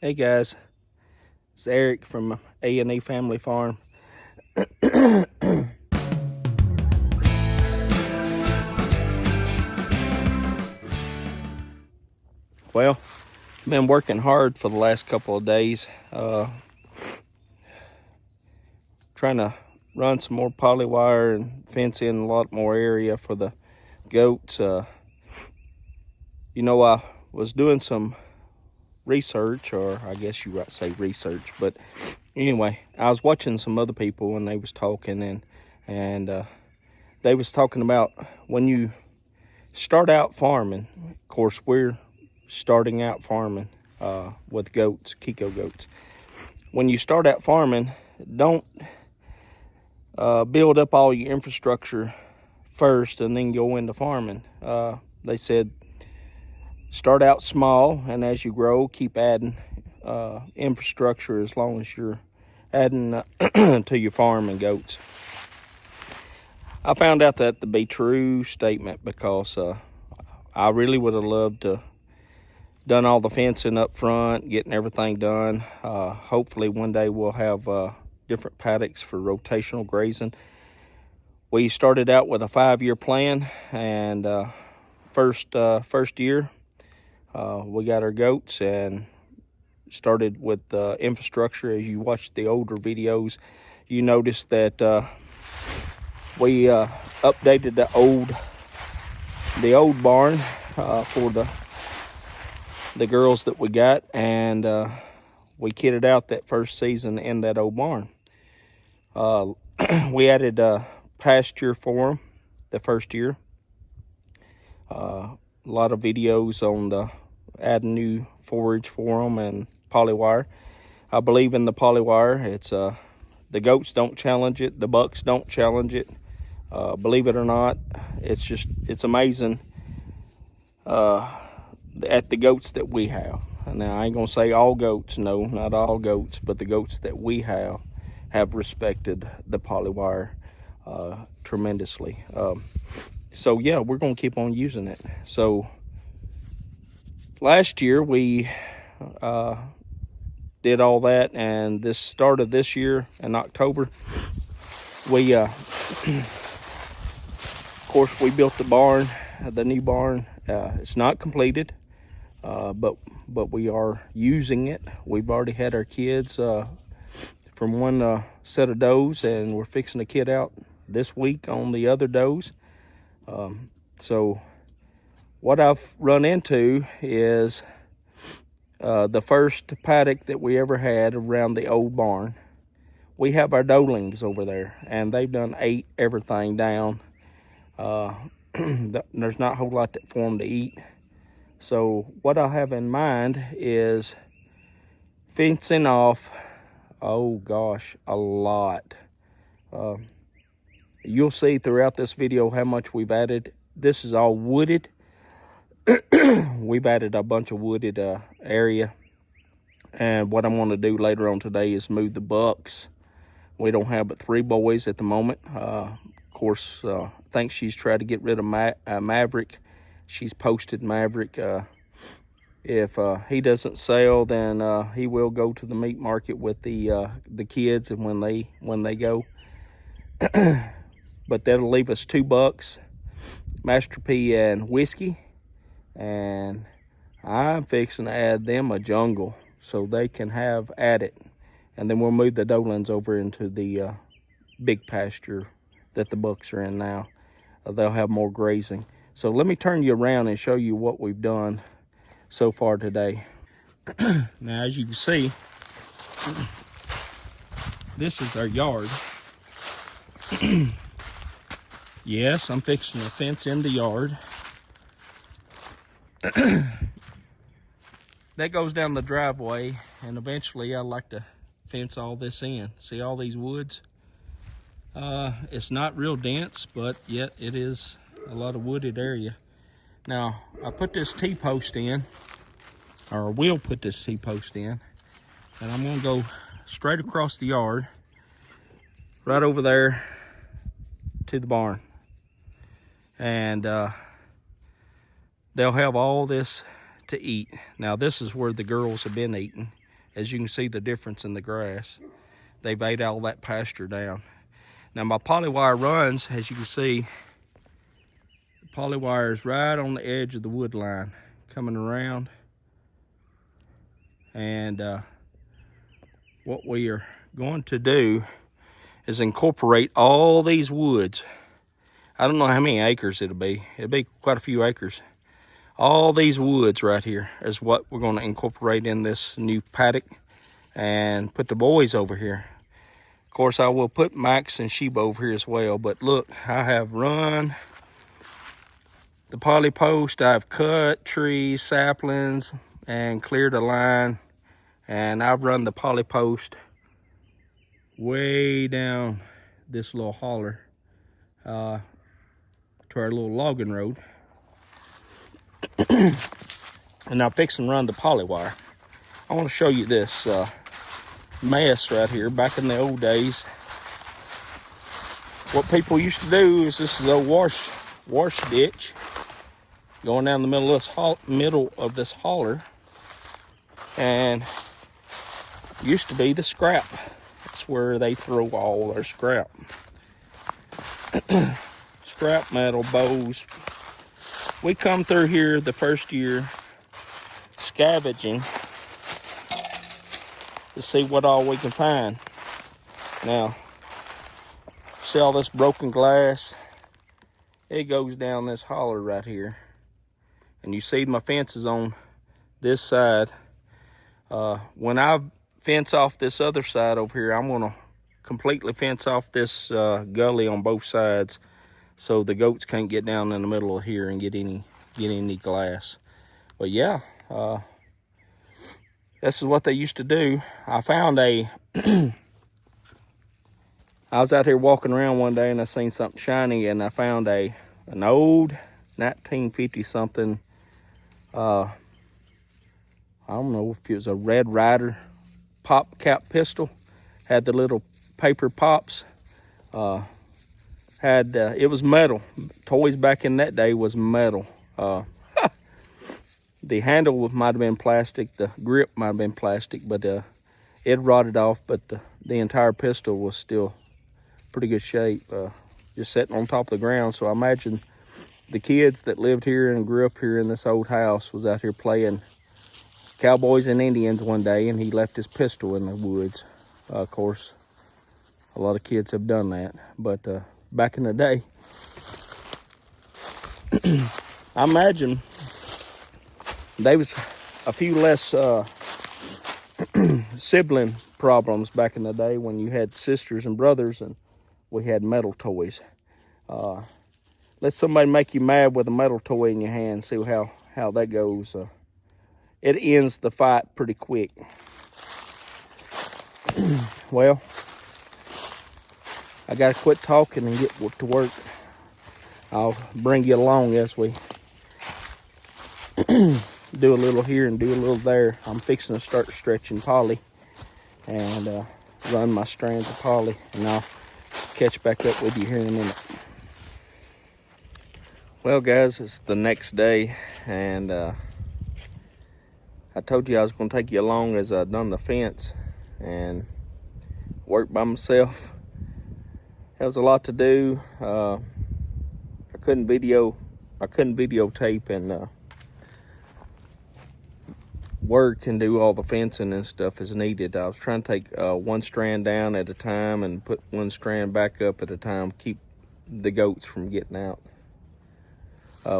Hey guys, it's Eric from A&E Family Farm. Well, I've been working hard for the last couple of days, trying to run some more polywire and fence in a lot more area for the goats. I was doing some research, or I guess you might say research, but anyway, I was watching some other people and they was talking and they was talking about when you start out farming. Of course, we're starting out farming with goats, Kiko goats. When you start out farming, don't build up all your infrastructure first and then go into farming. They said start out small, and as you grow, keep adding infrastructure as long as you're adding to your farm and goats. I found out that to be true statement because I really would have loved to done all the fencing up front, getting everything done. Hopefully one day we'll have different paddocks for rotational grazing. We started out with a 5-year plan, and first year we got our goats and started with infrastructure. As you watch the older videos, you notice that we updated the old barn for the girls that we got, and we kitted out that first season in that old barn. We added pasture for them the first year. A lot of videos on the adding new forage for them and polywire. I believe in the polywire. It's the goats don't challenge it, the bucks don't challenge it. Believe it or not, it's amazing at the goats that we have. Now, I ain't gonna say all goats, no, not all goats, but the goats that we have respected the polywire tremendously. So yeah, we're gonna keep on using it. So last year we did all that, and this started this year in October. We of course we built the barn, the new barn. It's not completed, but we are using it. We've already had our kids from one set of does, and we're fixing the kid out this week on the other does. So what I've run into is the first paddock that we ever had around the old barn. We have our doelings over there, and they've done ate everything down. There's not a whole lot for them to eat. So what I have in mind is fencing off, oh gosh, a lot. You'll see throughout this video how much we've added. This is all wooded. We've added a bunch of wooded area. And what I'm going to do later on today is move the bucks. We don't have but 3 boys at the moment. Of course, I think she's tried to get rid of Maverick. She's posted Maverick. If he doesn't sell, then he will go to the meat market with the kids, and when they go. But that'll leave us 2 bucks, Master P and Whiskey, and I'm fixing to add them a jungle so they can have at it. And then we'll move the doelings over into the big pasture that the bucks are in now. They'll have more grazing. So let me turn you around and show you what we've done so far today. Now, as you can see, this is our yard. Yes, I'm fixing a fence in the yard. That goes down the driveway, and eventually I'd like to fence all this in. See all these woods? It's not real dense, but yet it is a lot of wooded area. Now, I put this T-post in, or will put this T-post in, and I'm gonna go straight across the yard, right over there to the barn. And they'll have all this to eat. Now, this is where the girls have been eating. As you can see the difference in the grass. They've ate all that pasture down. Now my polywire runs, as you can see, the polywire is right on the edge of the wood line, coming around. And what we are going to do is incorporate all these woods. I don't know how many acres it'll be. It'll be quite a few acres. All these woods right here is what we're going to incorporate in this new paddock and put the boys over here. Of course, I will put Max and Sheba over here as well. But look, I have run the poly post. I've cut trees, saplings, and cleared a line. And I've run the poly post way down this little holler to our little logging road. And I'm fixing to run the polywire. I want to show you this mess right here. Back in the old days, what people used to do is, this is a wash ditch going down the middle of this holler, and used to be the scrap. That's where they throw all their scrap. Scrap metal, bows. We come through here the first year scavenging to see what all we can find. Now, see all this broken glass? It goes down this holler right here. And you see my fence is on this side. When I fence off this other side over here, I'm gonna completely fence off this gully on both sides so the goats can't get down in the middle of here and get any glass. But yeah, this is what they used to do. I found I was out here walking around one day and I seen something shiny, and I found an old 1950 something, I don't know if it was a Red Ryder pop cap pistol. Had the little paper pops. It was metal. Toys back in that day was metal. The handle might have been plastic, the grip might have been plastic, but it rotted off, but the entire pistol was still pretty good shape, just sitting on top of the ground. So I imagine the kids that lived here and grew up here in this old house was out here playing cowboys and Indians one day, and he left his pistol in the woods. Of course, a lot of kids have done that, but back in the day, I imagine there was a few less sibling problems back in the day when you had sisters and brothers and we had metal toys. Let somebody make you mad with a metal toy in your hand, see how that goes. It ends the fight pretty quick. Well, I gotta quit talking and get to work. I'll bring you along as we do a little here and do a little there. I'm fixing to start stretching poly and run my strands of poly, and I'll catch back up with you here in a minute. Well guys, it's the next day, and I told you I was going to take you along as I done the fence and work by myself. There was a lot to do. I couldn't videotape and work and do all the fencing and stuff as needed. I was trying to take one strand down at a time and put one strand back up at a time, keep the goats from getting out.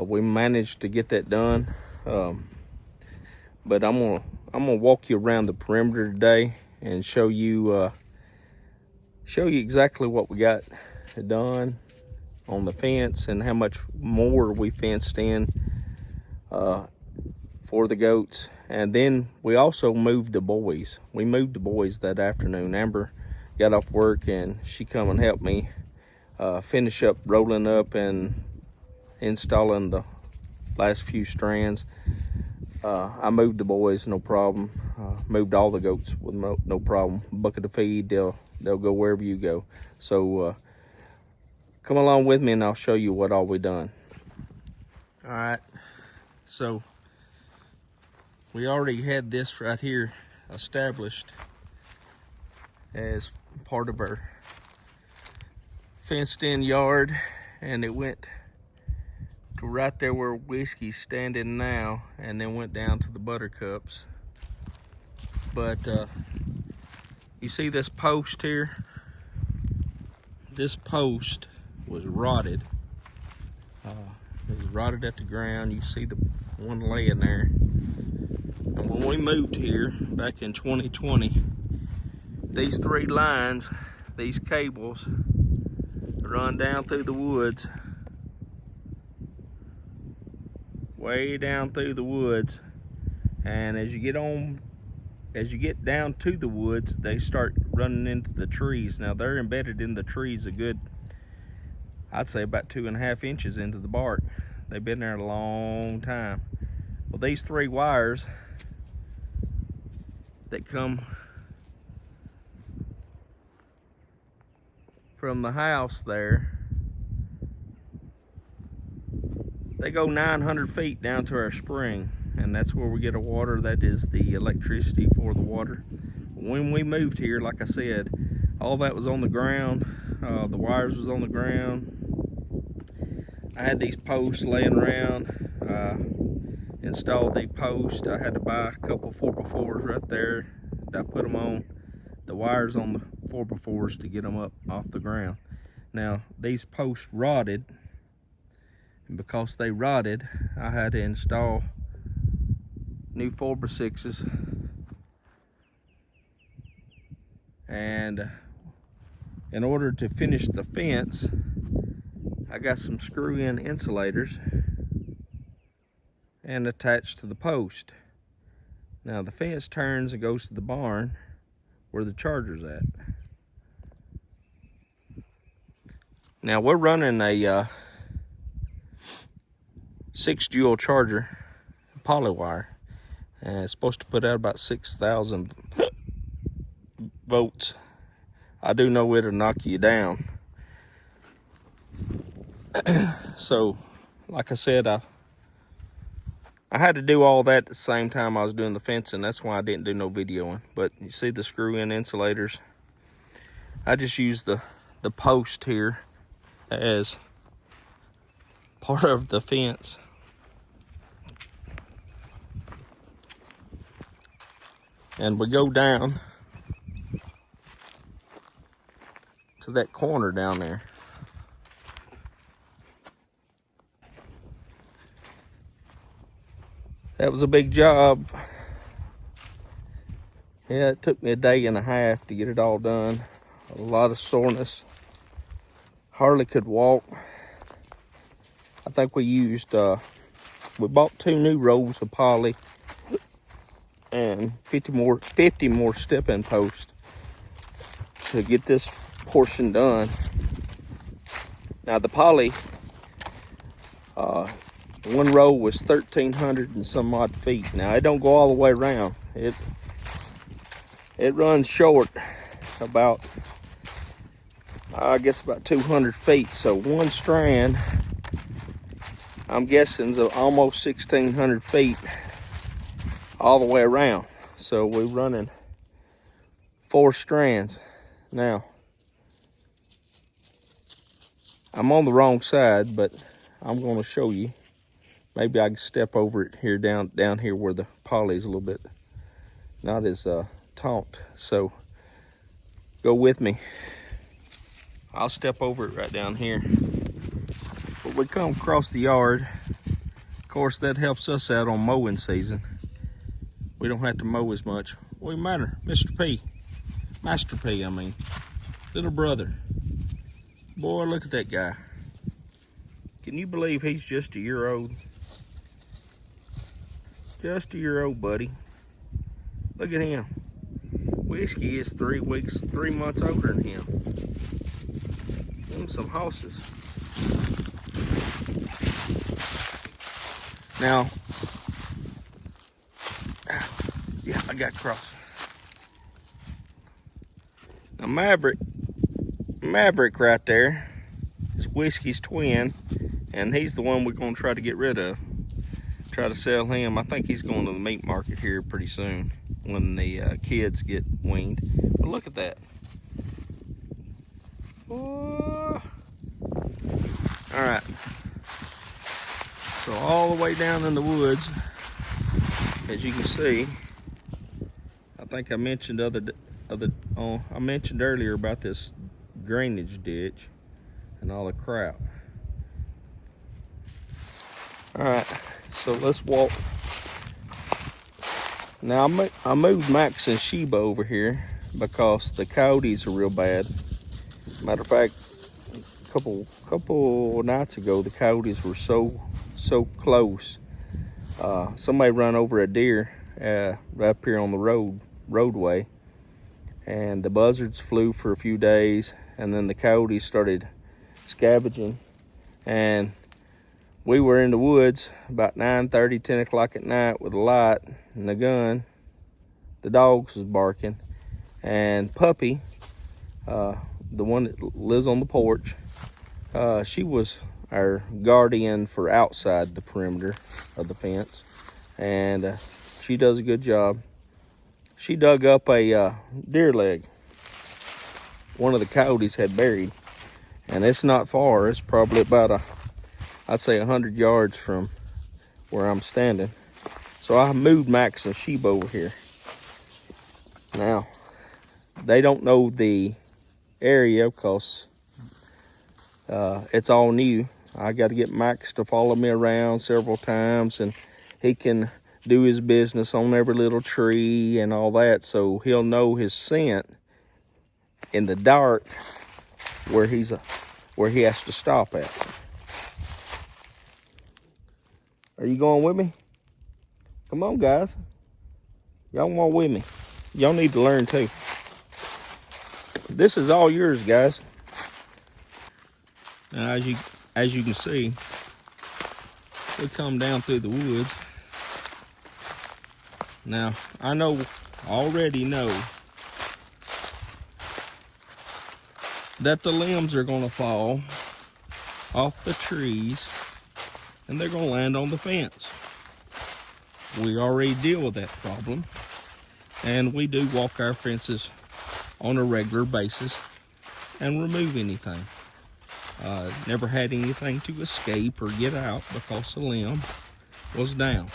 We managed to get that done. But I'm gonna walk you around the perimeter today and show you exactly what we got done on the fence and how much more we fenced in for the goats. And then we also moved the boys. We moved the boys that afternoon. Amber got off work and she come and helped me finish up rolling up and installing the last few strands. I moved the boys, no problem. Moved all the goats with no problem. Bucket of feed, they'll go wherever you go. So come along with me and I'll show you what all we done. All right, so we already had this right here established as part of our fenced in yard, and it went to right there where Whiskey's standing now, and then went down to the buttercups. But you see this post here? This post was rotted. It was rotted at the ground. You see the one laying there. And when we moved here back in 2020, these 3 lines, these cables, run down through the woods, way down through the woods. And as you get down to the woods, they start running into the trees. Now they're embedded in the trees a good, I'd say about 2.5 inches into the bark. They've been there a long time. Well, these 3 wires that come from the house there, they go 900 feet down to our spring, and that's where we get our water. That is the electricity for the water. When we moved here, like I said, all that was on the ground. The wires was on the ground. I had these posts laying around. Installed the post. I had to buy a couple 4x4s right there. I put them on the wires on the 4x4s to get them up off the ground. Now these posts rotted, and because they rotted, I had to install new 4x6s. And in order to finish the fence, I got some screw-in insulators and attached to the post. Now the fence turns and goes to the barn where the charger's at. Now we're running a 6-joule charger, Polywire, and it's supposed to put out about 6,000 volts. I do know it'll knock you down. So, like I said, I had to do all that at the same time I was doing the fencing. That's why I didn't do no videoing. But you see the screw-in insulators. I just used the post here as part of the fence. And we go down to that corner down there. That was a big job. Yeah, it took me a day and a half to get it all done. A lot of soreness. Hardly could walk. I think we used, we bought 2 new rolls of poly and 50 more stepping posts to get this portion done. Now the poly, one row was 1,300 and some odd feet. Now it don't go all the way around. It runs short about, I guess about 200 feet. So one strand, I'm guessing, is almost 1,600 feet all the way around. So we're running 4 strands. Now, I'm on the wrong side, but I'm going to show you. Maybe I can step over it here down here where the poly is a little bit not as taut. So go with me. I'll step over it right down here. But we come across the yard. Of course, that helps us out on mowing season. We don't have to mow as much. What matter, Mr. P? Master P, I mean. Little brother. Boy, look at that guy. Can you believe he's just a year old? Just a year old, buddy. Look at him. Whiskey is 3 months older than him. And some horses. Now, yeah, I got cross. Now Maverick right there is Whiskey's twin, and he's the one we're gonna try to get rid of. Try to sell him. I think he's going to the meat market here pretty soon. when the kids get weaned. But look at that. Oh. All right. So all the way down in the woods, as you can see, I think I mentioned I mentioned earlier about this drainage ditch and all the crap. All right, so let's walk. Now I moved Max and Sheba over here because the coyotes are real bad. Matter of fact, a couple nights ago, the coyotes were so close. Somebody run over a deer right up here on the roadway, and the buzzards flew for a few days, and then the coyotes started scavenging, and we were in the woods about 9:30, 10 o'clock at night with a light and a gun. The dogs was barking, and Puppy, the one that lives on the porch, she was our guardian for outside the perimeter of the fence, and she does a good job. She dug up a deer leg one of the coyotes had buried, and it's not far. It's probably about I'd say 100 yards from where I'm standing. So I moved Max and Sheba over here. Now, they don't know the area because it's all new. I got to get Max to follow me around several times, and he can do his business on every little tree and all that, so he'll know his scent in the dark where he has to stop at. Are you going with me? Come on, guys. Y'all want with me. Y'all need to learn too. This is all yours, guys. Now, as you can see, we come down through the woods. Now, I already know that the limbs are gonna fall off the trees and they're gonna land on the fence. We already deal with that problem, and we do walk our fences on a regular basis and remove anything. Never had anything to escape or get out because the limb was down.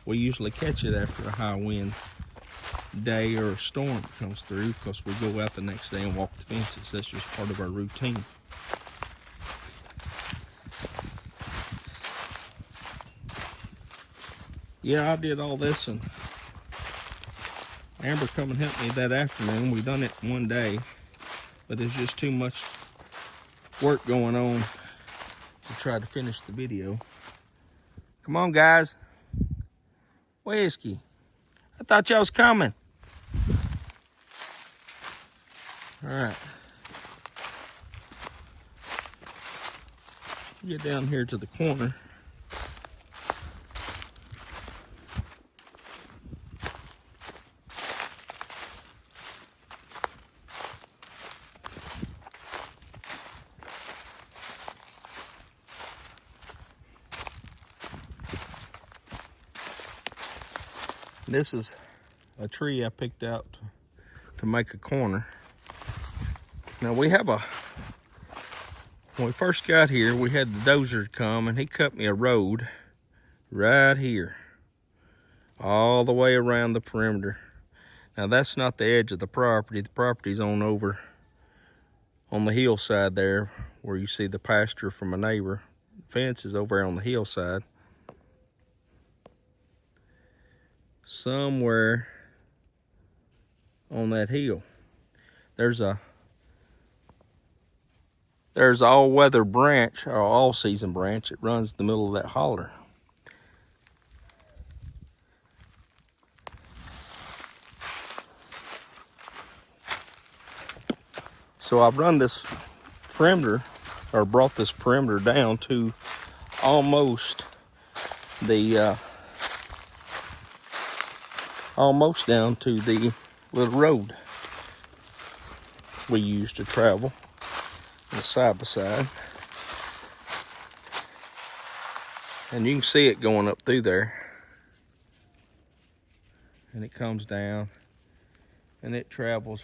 We usually catch it after a high wind day or a storm comes through, because we go out the next day and walk the fences. That's just part of our routine. Yeah, I did all this, and Amber come and helped me that afternoon. We done it in one day, but there's just too much work going on to try to finish the video. Come on, guys. Whiskey. I thought y'all was coming. All right. Get down here to the corner. This is a tree I picked out to make a corner. Now when we first got here, we had the dozer come and he cut me a road right here, all the way around the perimeter. Now that's not the edge of the property. The property's over on the hillside there, where you see the pasture from a neighbor. The fence is over on the hillside. Somewhere on that hill, there's all-weather branch, or all-season branch. It runs the middle of that holler. So I've run this perimeter, or brought this perimeter down to almost down to the little road we used to travel, side by side. And you can see it going up through there. And it comes down. and it travels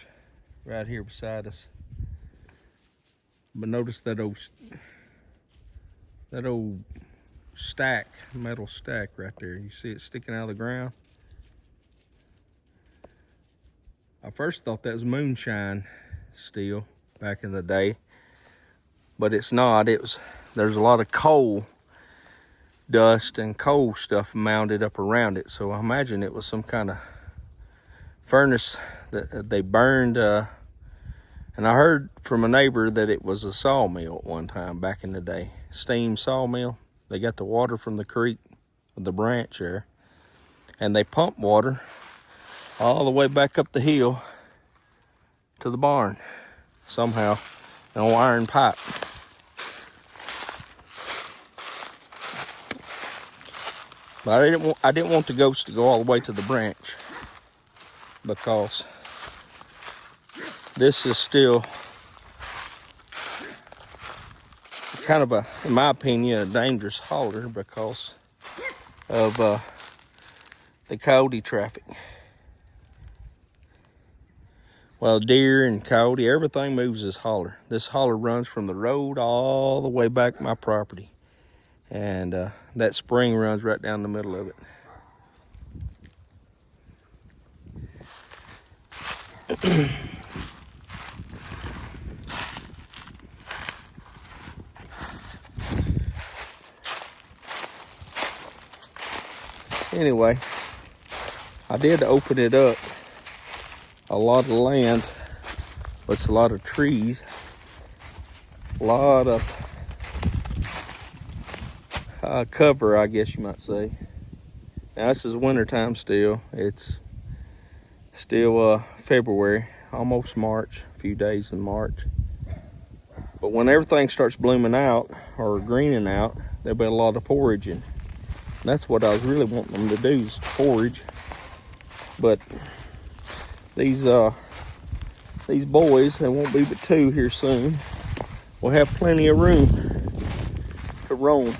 right here beside us. But notice that old stack, metal stack right there. You see it sticking out of the ground? I first thought that was moonshine steel back in the day, but it's not. There's a lot of coal dust and coal stuff mounted up around it, so I imagine it was some kind of furnace that they burned. And I heard from a neighbor that it was a sawmill at one time back in the day, steam sawmill. They got the water from the creek, the branch there, and they pump water all the way back up the hill to the barn somehow, an old iron pipe. But I didn't want the goats to go all the way to the branch, because this is still kind of in my opinion, a dangerous holler because of the coyote traffic. Well, deer and coyote, everything moves this holler. This holler runs from the road all the way back my property. And that spring runs right down the middle of it. Anyway, I did open it up. A lot of land, but it's a lot of trees. A lot of cover, I guess you might say. Now this is wintertime still. It's still February, almost March, a few days in March. But when everything starts blooming out or greening out, there'll be a lot of foraging. That's what I was really wanting them to do, is forage. But these boys, there won't be but two here soon, will have plenty of room to roam.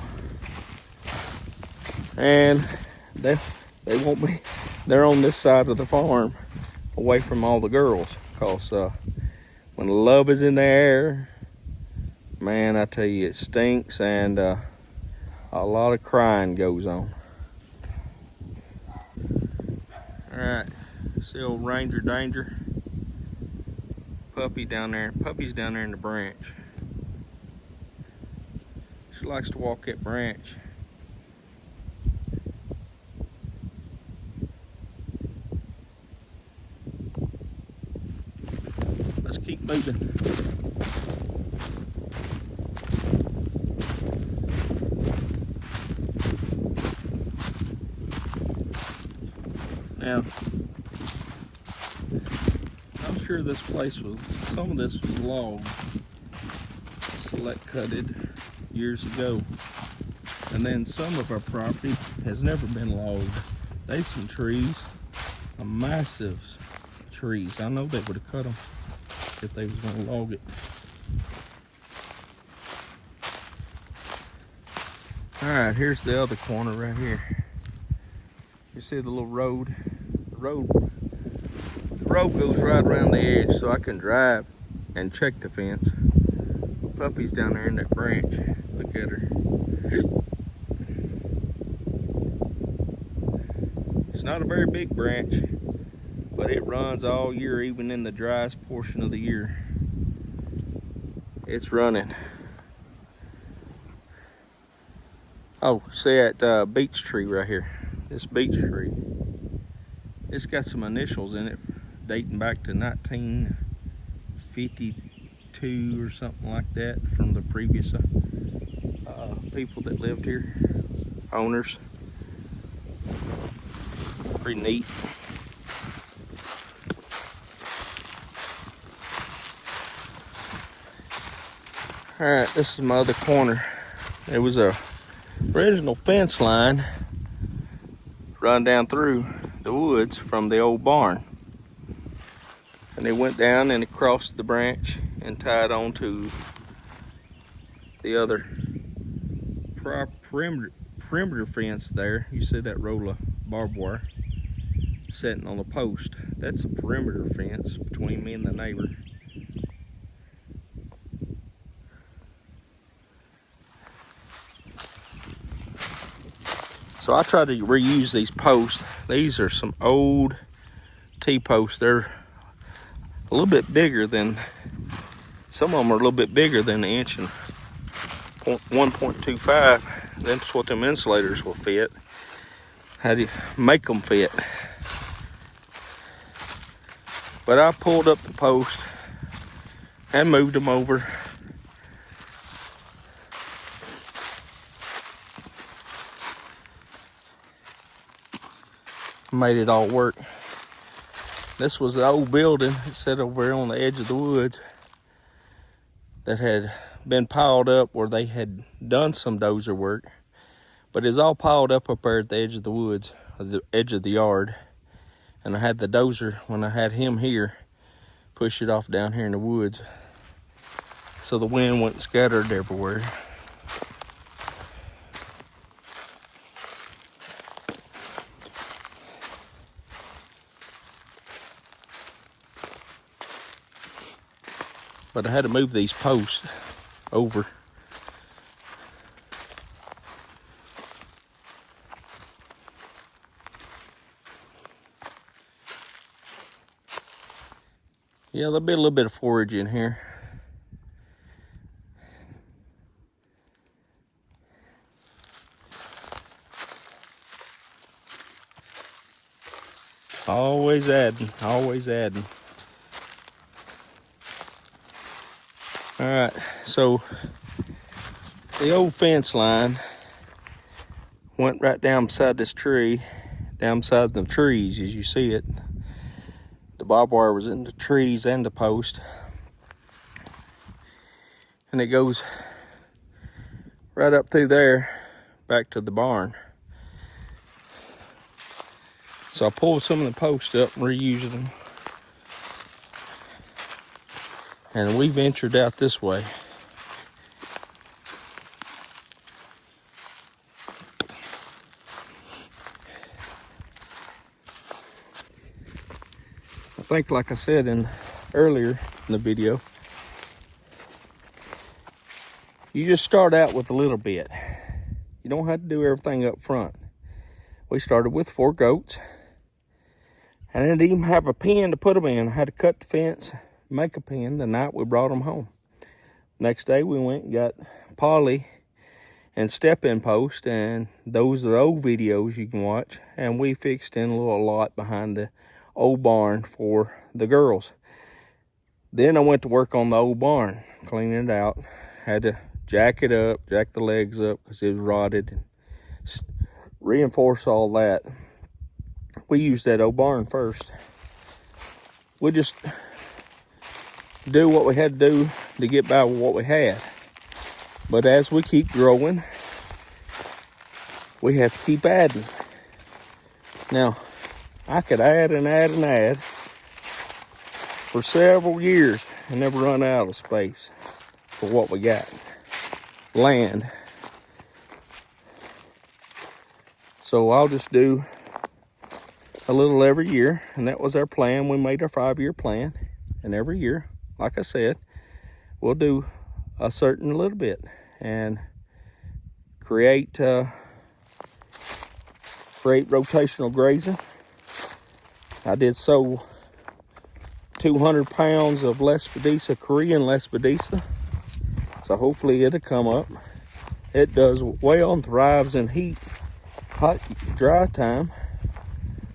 And they won't be, they're on this side of the farm away from all the girls, because when love is in the air, man, I tell you, it stinks, and a lot of crying goes on. All right, see old Ranger Danger, puppy's down there in the branch. She likes to walk that branch. Let's keep moving. Now, I'm sure this place was, some of this was logged, select cutted years ago. And then some of our property has never been logged. There's some trees, massive trees. I know they would have cut them if they was going to log it. All right, here's the other corner right here. You see the little road? The road goes right around the edge, so I can drive and check the fence. Puppy's down there in that branch. Look at her. It's not a very big branch, but it runs all year, even in the driest portion of the year. It's running. Oh, see that beech tree right here. This beech tree. It's got some initials in it dating back to 1952 or something like that, from the previous people that lived here, owners. Pretty neat. All right, this is my other corner. There was a original fence line run down through the woods from the old barn, and it went down and it crossed the branch and tied on to the other perimeter fence there. You see that roll of barbed wire sitting on the post. That's a perimeter fence between me and the neighbor. So I try to reuse these posts. These are some old T-posts. They're a little bit bigger than, some of them are a little bit bigger than the inch and 1.25. That's what them insulators will fit. How do you make them fit? But I pulled up the post and moved them over. Made it all work. This was the old building. It sat over there on the edge of the woods that had been piled up where they had done some dozer work. But it's all piled up there at the edge of the woods, the edge of the yard. And I had the dozer, when I had him here, push it off down here in the woods so the wind wasn't scattered everywhere. But I had to move these posts over. Yeah, there'll be a little bit of forage in here. Always adding, always adding. All right, so the old fence line went right down beside this tree, down beside the trees as you see it. The barbed wire was in the trees and the post. And it goes right up through there, back to the barn. So I pulled some of the posts up and reused them. And we ventured out this way. I think, like I said earlier in the video, you just start out with a little bit. You don't have to do everything up front. We started with 4 goats. I didn't even have a pen to put them in. I had to cut the fence, make a pen the night we brought them home. Next day we went and got poly and step-in post, and those are the old videos you can watch. And we fixed in a little lot behind the old barn for the girls. Then I went to work on the old barn, cleaning it out. Had to jack it up, jack the legs up because it was rotted, and reinforce all that. We used that old barn first. We just do what we had to do to get by with what we had. But as we keep growing, we have to keep adding. Now, I could add and add and add for several years and never run out of space for what we got. Land. So I'll just do a little every year, and that was our plan. We made our 5-year plan, and every year, like I said, we'll do a certain little bit and create rotational grazing. I did sow 200 pounds of Lespedisa, Korean Lespedisa, so hopefully it'll come up. It does well and thrives in heat, hot, dry time.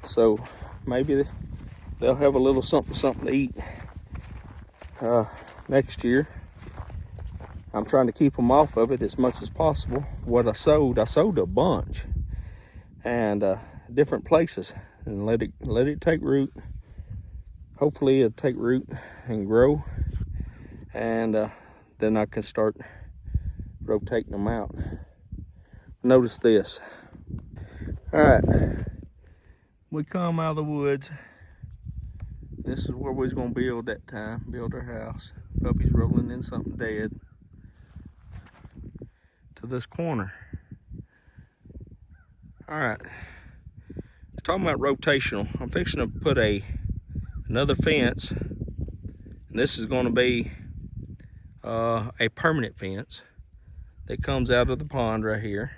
So maybe they'll have a little something to eat next year. I'm trying to keep them off of it as much as possible. What I sowed a bunch, and different places, and let it take root. Hopefully it'll take root and grow, and then I can start rotating them out. Notice this. All right. We come out of the woods. This is where we was gonna build that time, build our house. Puppy's rolling in something dead. To this corner. All right, talking about rotational, I'm fixing to put another fence. And this is going to be a permanent fence that comes out of the pond right here.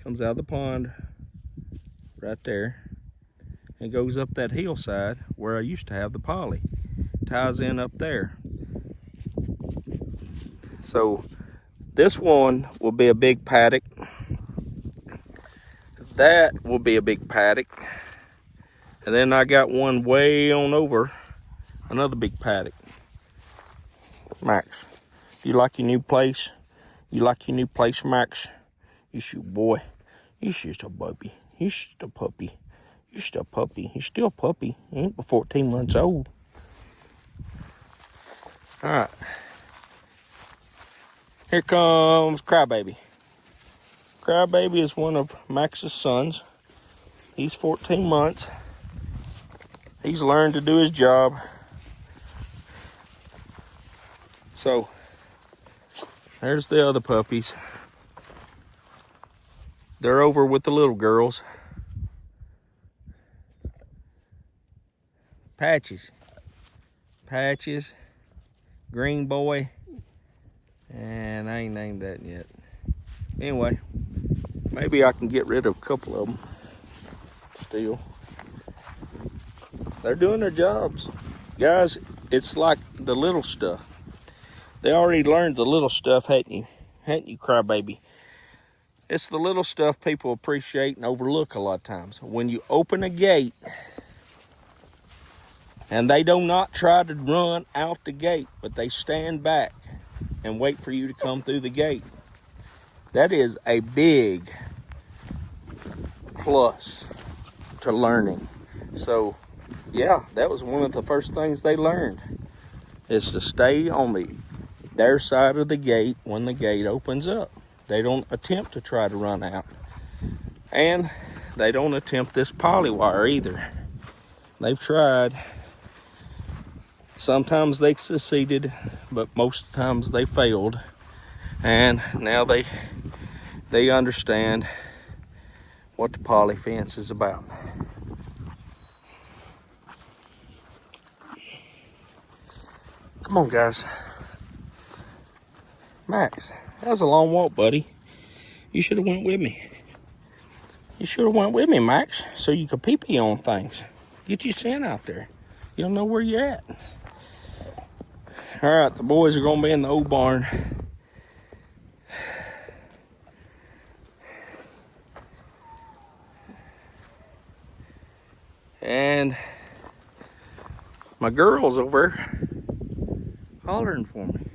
Comes out of the pond right there and goes up that hillside where I used to have the poly. Ties in up there. So this one will be a big paddock. That will be a big paddock. And then I got one way on over, another big paddock. Max, you like your new place? You like your new place, Max? You shoot, boy. You just a puppy. You just a puppy. You just a puppy. You're still a puppy. You ain't but 14 months old. All right. Here comes Crybaby. Crybaby is one of Max's sons. He's 14 months. He's learned to do his job. So, there's the other puppies. They're over with the little girls. Patches. Patches. Green Boy. And I ain't named that yet. Anyway, maybe I can get rid of a couple of them still. They're doing their jobs. Guys, it's like the little stuff. They already learned the little stuff, hadn't you? Hadn't you, Crybaby? It's the little stuff people appreciate and overlook a lot of times. When you open a gate and they do not try to run out the gate, but they stand back and wait for you to come through the gate. That is a big plus to learning. So, yeah, that was one of the first things they learned, is to stay on their side of the gate when the gate opens up. They don't attempt to try to run out. And they don't attempt this polywire either. They've tried. Sometimes they succeeded, but most times they failed. And now they understand what the poly fence is about. Come on, guys. Max, that was a long walk, buddy. You should have went with me. You should have went with me, Max, so you could pee-pee on things. Get your scent out there. You don't know where you're at. All right, the boys are going to be in the old barn. And my girl's over hollering for me.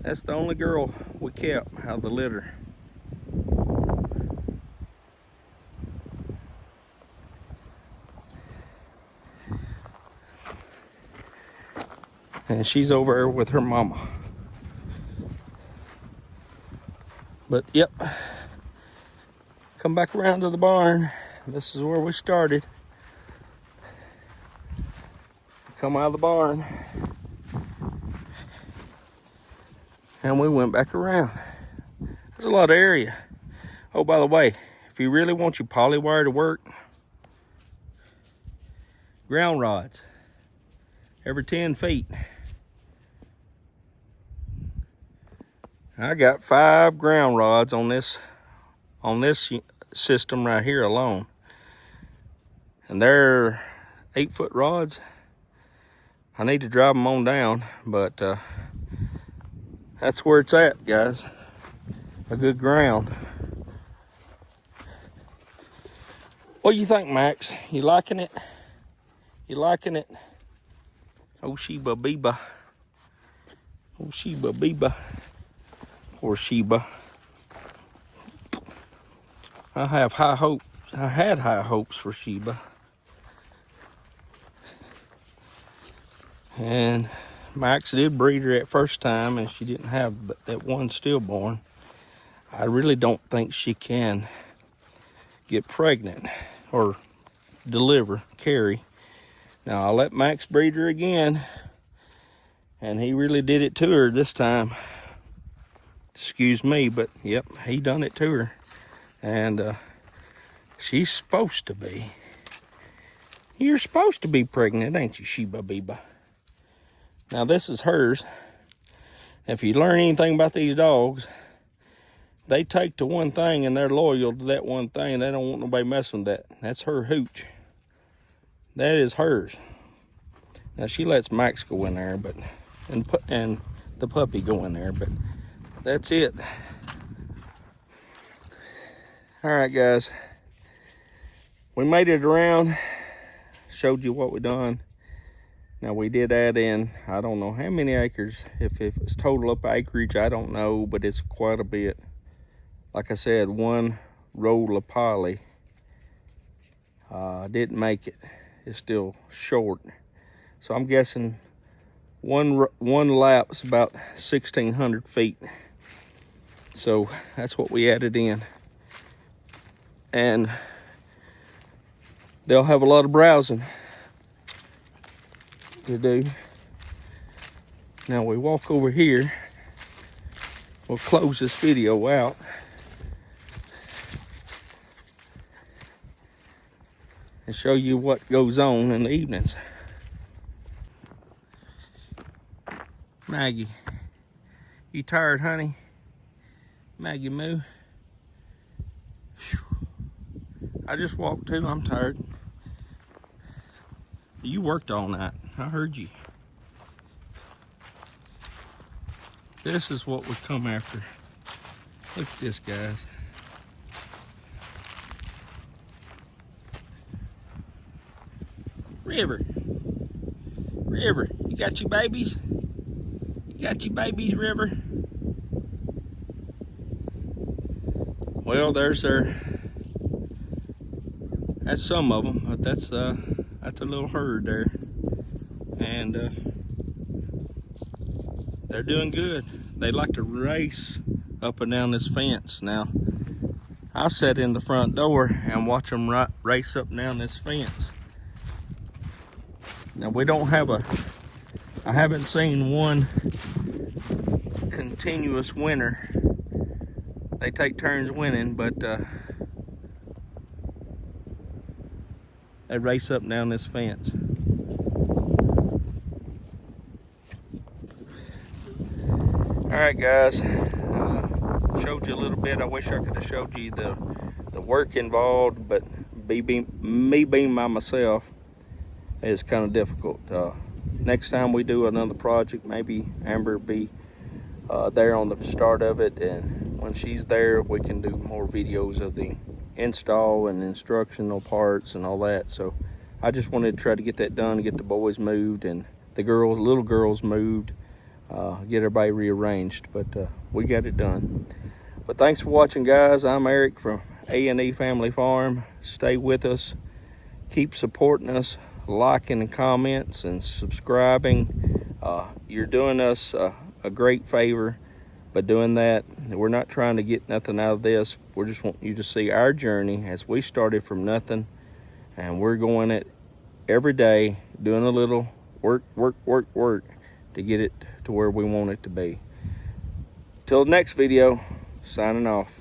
That's the only girl we kept out of the litter. And she's over there with her mama. But yep, come back around to the barn. This is where we started. Come out of the barn. And we went back around. There's a lot of area. Oh, by the way, if you really want your polywire to work, ground rods every 10 feet. I got 5 ground rods on this system right here alone. And they're 8-foot rods. I need to drive them on down, but that's where it's at, guys. A good ground. What do you think, Max? You liking it? You liking it? Oh, Sheba Beba. Oh, Sheba Beba. Poor Sheba. I have high hopes. I had high hopes for Sheba. And Max did breed her at first time, and she didn't have that one stillborn. I really don't think she can get pregnant or carry. Now, I'll let Max breed her again, and he really did it to her this time. Excuse me, but yep, he done it to her. And she's supposed to be. You're supposed to be pregnant, ain't you, Sheba Beba? Now this is hers. If you learn anything about these dogs, they take to one thing and they're loyal to that one thing. They don't want nobody messing with that. That's her hooch. That is hers. Now she lets Max go in there, but and the puppy go in there, but that's it. All right, guys. We made it around. Showed you what we done. Now we did add in, I don't know how many acres. If it's total up acreage, I don't know, but it's quite a bit. Like I said, one roll of poly didn't make it. It's still short. So I'm guessing one lap's about 1,600 feet. So that's what we added in. And they'll have a lot of browsing to do. Now we walk over here. We'll close this video out. And show you what goes on in the evenings. Maggie, you tired, honey? Maggie Moo. Whew. I just walked too, I'm tired. You worked all night, I heard you. This is what we come after. Look at this, guys. River, you got your babies? You got your babies, River? Well, there's their, that's some of them, but that's a little herd there. And they're doing good. They like to race up and down this fence. Now, I sat in the front door and watch them race up and down this fence. Now we don't have I haven't seen one continuous winner. They take turns winning, but they race up and down this fence. All right, guys, showed you a little bit. I wish I could have showed you the work involved, but me being by myself is kind of difficult. Next time we do another project, maybe Amber will be there on the start of it, and when she's there, we can do more videos of the install and instructional parts and all that. So I just wanted to try to get that done, get the boys moved and the little girls moved, get everybody rearranged, but we got it done. But thanks for watching, guys. I'm Eric from A&E Family Farm. Stay with us, keep supporting us, liking and comments and subscribing. You're doing us a great favor by doing that. We're not trying to get nothing out of this. We're just wanting you to see our journey as we started from nothing, and we're going it every day, doing a little work to get it to where we want it to be. Till the next video, signing off.